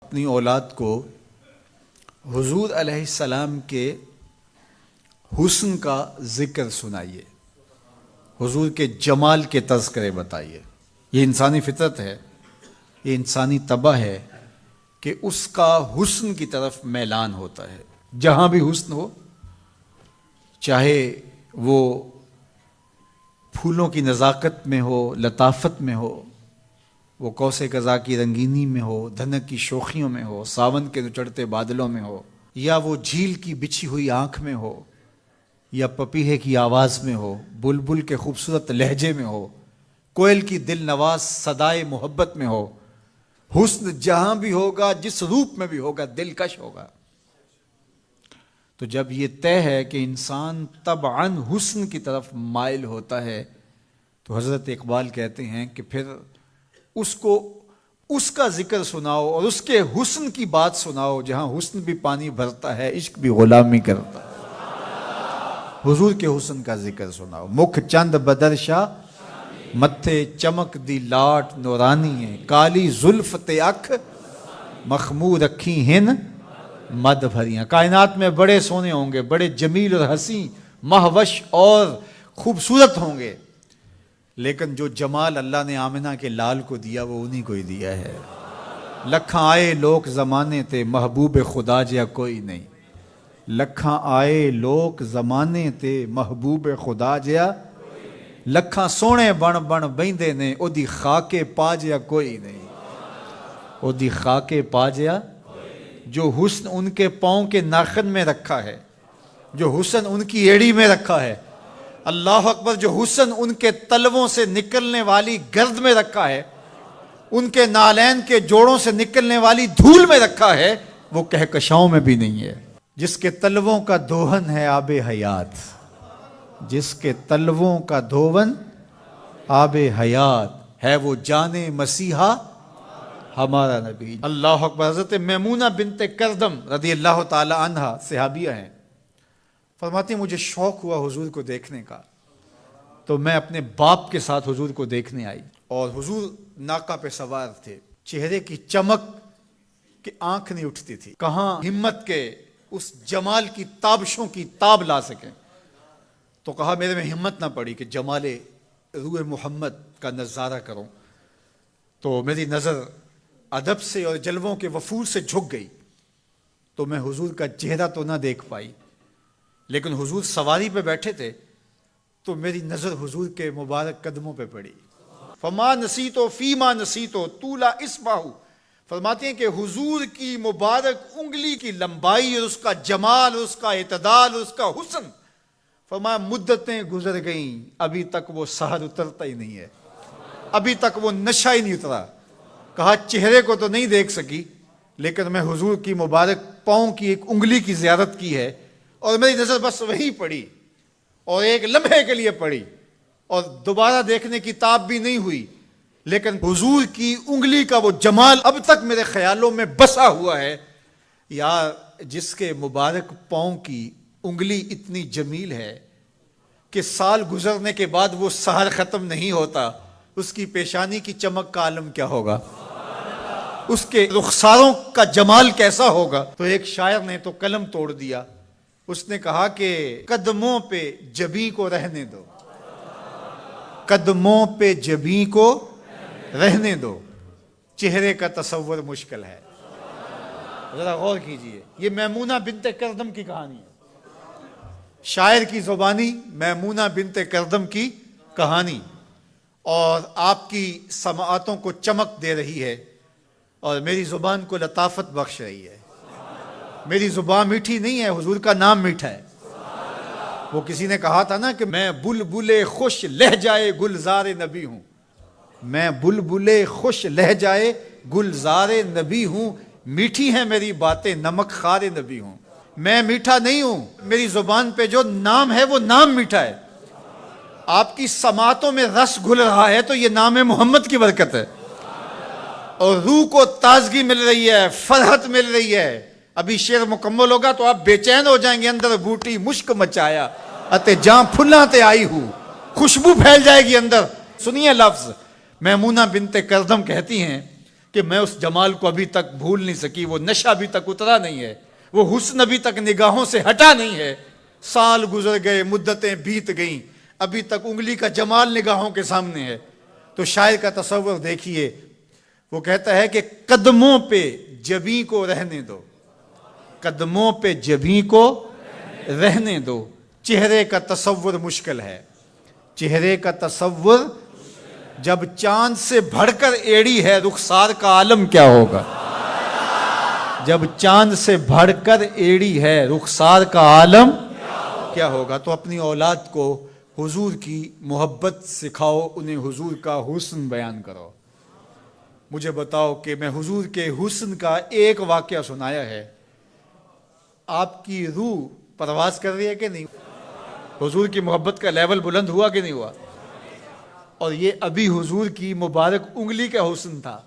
اپنی اولاد کو حضور علیہ السلام کے حسن کا ذکر سنائیے، حضور کے جمال کے تذکرے بتائیے۔ یہ انسانی فطرت ہے، یہ انسانی طبع ہے کہ اس کا حسن کی طرف میلان ہوتا ہے۔ جہاں بھی حسن ہو، چاہے وہ پھولوں کی نزاکت میں ہو، لطافت میں ہو، وہ کوس قضا کی رنگینی میں ہو، دھنک کی شوخیوں میں ہو، ساون کے چڑھتے بادلوں میں ہو، یا وہ جھیل کی بچھی ہوئی آنکھ میں ہو، یا پپیہے کی آواز میں ہو، بلبل کے خوبصورت لہجے میں ہو، کوئل کی دل نواز صدائے محبت میں ہو، حسن جہاں بھی ہوگا، جس روپ میں بھی ہوگا، دلکش ہوگا۔ تو جب یہ طے ہے کہ انسان طبعاً حسن کی طرف مائل ہوتا ہے، تو حضرت اقبال کہتے ہیں کہ پھر اس کو اس کا ذکر سناؤ اور اس کے حسن کی بات سناؤ، جہاں حسن بھی پانی بھرتا ہے، عشق بھی غلامی کرتا ہے۔ حضور کے حسن کا ذکر سناؤ۔ مکھ چند بدرشا متھے چمک دی لاٹ نورانی ہے، کالی زلف تے اکھ مخمور رکھی ہن مد بھریاں۔ کائنات میں بڑے سونے ہوں گے، بڑے جمیل اور حسین، مہوش اور خوبصورت ہوں گے، لیکن جو جمال اللہ نے آمنہ کے لال کو دیا وہ انہی کو ہی دیا ہے۔ لکھاں آئے لوگ زمانے تے محبوب خدا جیا کوئی نہیں، لکھاں آئے لوگ زمانے تے محبوب خدا جیا، لکھاں سونے بن بن بیندے نے او دی خاکے پا جیا کوئی نہیں، او دی خاکے پا جیا۔ جو حسن ان کے پاؤں کے ناخن میں رکھا ہے، جو حسن ان کی ایڑی میں رکھا ہے، اللہ اکبر، جو حسن ان کے تلووں سے نکلنے والی گرد میں رکھا ہے، ان کے نالین کے جوڑوں سے نکلنے والی دھول میں رکھا ہے، وہ کہکشاؤں میں بھی نہیں ہے۔ جس کے تلووں کا دھون ہے آب حیات، جس کے تلووں کا دھون آب حیات ہے، وہ جان مسیحا ہمارا نبی۔ اللہ اکبر۔ حضرت میمونہ بنت کردم رضی اللہ تعالی عنہ صحابیہ ہیں، فرماتی ہیں مجھے شوق ہوا حضور کو دیکھنے کا، تو میں اپنے باپ کے ساتھ حضور کو دیکھنے آئی، اور حضور ناقہ پہ سوار تھے، چہرے کی چمک کہ آنکھ نہیں اٹھتی تھی، کہاں ہمت کے اس جمال کی تابشوں کی تاب لا سکیں۔ تو کہا میرے میں ہمت نہ پڑی کہ جمال روح محمد کا نظارہ کروں، تو میری نظر ادب سے اور جلووں کے وفور سے جھک گئی، تو میں حضور کا چہرہ تو نہ دیکھ پائی، لیکن حضور سواری پہ بیٹھے تھے تو میری نظر حضور کے مبارک قدموں پہ پڑی۔ فما نسیتو فیما نسیتو طولا اصبعہ، فرماتے ہیں کہ حضور کی مبارک انگلی کی لمبائی اور اس کا جمال، اس کا اعتدال، اس کا حسن، فرمایا مدتیں گزر گئیں، ابھی تک وہ سحر اترتا ہی نہیں ہے، ابھی تک وہ نشہ ہی نہیں اترا۔ کہا چہرے کو تو نہیں دیکھ سکی، لیکن میں حضور کی مبارک پاؤں کی ایک انگلی کی زیارت کی ہے، اور میری نظر بس وہی پڑی، اور ایک لمحے کے لیے پڑی، اور دوبارہ دیکھنے کی تاب بھی نہیں ہوئی، لیکن حضور کی انگلی کا وہ جمال اب تک میرے خیالوں میں بسا ہوا ہے۔ یا جس کے مبارک پاؤں کی انگلی اتنی جمیل ہے کہ سال گزرنے کے بعد وہ سحر ختم نہیں ہوتا، اس کی پیشانی کی چمک کا عالم کیا ہوگا، اس کے رخساروں کا جمال کیسا ہوگا۔ تو ایک شاعر نے تو قلم توڑ دیا، اس نے کہا کہ قدموں پہ جبیں کو رہنے دو، قدموں پہ جبیں کو رہنے دو، چہرے کا تصور مشکل ہے۔ ذرا غور کیجئے، یہ میمونہ بنت کردم کی کہانی ہے، شاعر کی زبانی میمونہ بنت کردم کی کہانی، اور آپ کی سماعتوں کو چمک دے رہی ہے، اور میری زبان کو لطافت بخش رہی ہے۔ میری زبان میٹھی نہیں ہے، حضور کا نام میٹھا ہے۔ وہ کسی نے کہا تھا نا کہ میں بلبل خوش لہجائے گلزار نبی ہوں، میں بلبل خوش لہجائے گلزار نبی ہوں، میٹھی ہیں میری باتیں نمک خار نبی ہوں۔ میں میٹھا نہیں ہوں، میری زبان پہ جو نام ہے وہ نام میٹھا ہے۔ آپ کی سماعتوں میں رس گھل رہا ہے تو یہ نام محمد کی برکت ہے، اور روح کو تازگی مل رہی ہے، فرحت مل رہی ہے۔ ابھی شعر مکمل ہوگا تو آپ بے چین ہو جائیں گے، اندر بوٹی مشک مچایا اتے جاں پھلاں تے آئی ہوں، خوشبو پھیل جائے گی اندر۔ سنیے لفظ، میمونہ بنت کردم کہتی ہیں کہ کہ میں اس جمال کو ابھی تک بھول نہیں سکی، وہ نشہ ابھی تک اترا نہیں ہے، وہ حسن ابھی تک نگاہوں سے ہٹا نہیں ہے، سال گزر گئے، مدتیں بیت گئیں، ابھی تک انگلی کا جمال نگاہوں کے سامنے ہے۔ تو شاعر کا تصور دیکھیے، وہ کہتا ہے کہ قدموں پہ جبیں کو رہنے دو، قدموں پہ جبیں کو رہنے دو، چہرے کا تصور مشکل ہے، چہرے کا تصور، جب چاند سے بڑھ کر ایڑی ہے رخسار کا عالم کیا ہوگا، جب چاند سے بڑھ کر ایڑی ہے رخسار کا عالم کیا ہوگا۔ تو اپنی اولاد کو حضور کی محبت سکھاؤ، انہیں حضور کا حسن بیان کرو۔ مجھے بتاؤ کہ میں حضور کے حسن کا ایک واقعہ سنایا ہے، آپ کی روح پرواز کر رہی ہے کہ نہیں؟ حضور کی محبت کا لیول بلند ہوا کہ نہیں ہوا؟ اور یہ ابھی حضور کی مبارک انگلی کا حسن تھا،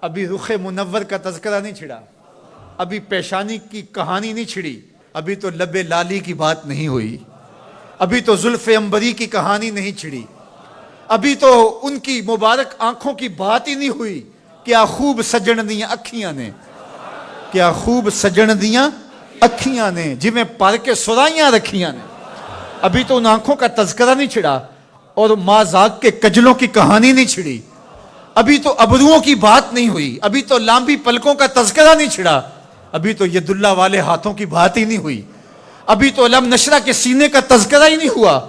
ابھی رخ منور کا تذکرہ نہیں چھڑا، ابھی پیشانی کی کہانی نہیں چھڑی، ابھی تو لب لالی کی بات نہیں ہوئی، ابھی تو زلف عنبری کی کہانی نہیں چھڑی، ابھی تو ان کی مبارک آنکھوں کی بات ہی نہیں ہوئی۔ کیا خوب سجن دیاں اکھیاں نے، کیا خوب سجن دیاں اکھیاں نے، جویں پر کے سرائیاں رکھیاں نے، ابھی تو ان آنکھوں کا تذکرہ نہیں چھڑا، اور مازاق کے کجلوں کی کہانی نہیں چھڑی، ابھی تو ابروؤں کی بات نہیں ہوئی، ابھی تو لامبی پلکوں کا تذکرہ نہیں چھڑا، ابھی تو ید اللہ والے ہاتھوں کی بات ہی نہیں ہوئی، ابھی تو لم نشرہ کے سینے کا تذکرہ ہی نہیں ہوا،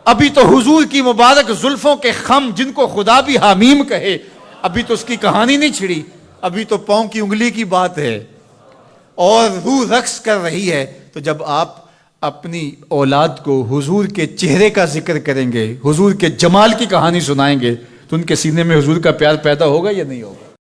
ابھی تو حضور کی مبارک زلفوں کے خم جن کو خدا بھی حمیم کہے، ابھی تو اس کی کہانی نہیں چھڑی، ابھی تو پاؤں کی انگلی کی بات ہے، اور روح رقص کر رہی ہے۔ تو جب آپ اپنی اولاد کو حضور کے چہرے کا ذکر کریں گے، حضور کے جمال کی کہانی سنائیں گے، تو ان کے سینے میں حضور کا پیار پیدا ہوگا یا نہیں ہوگا؟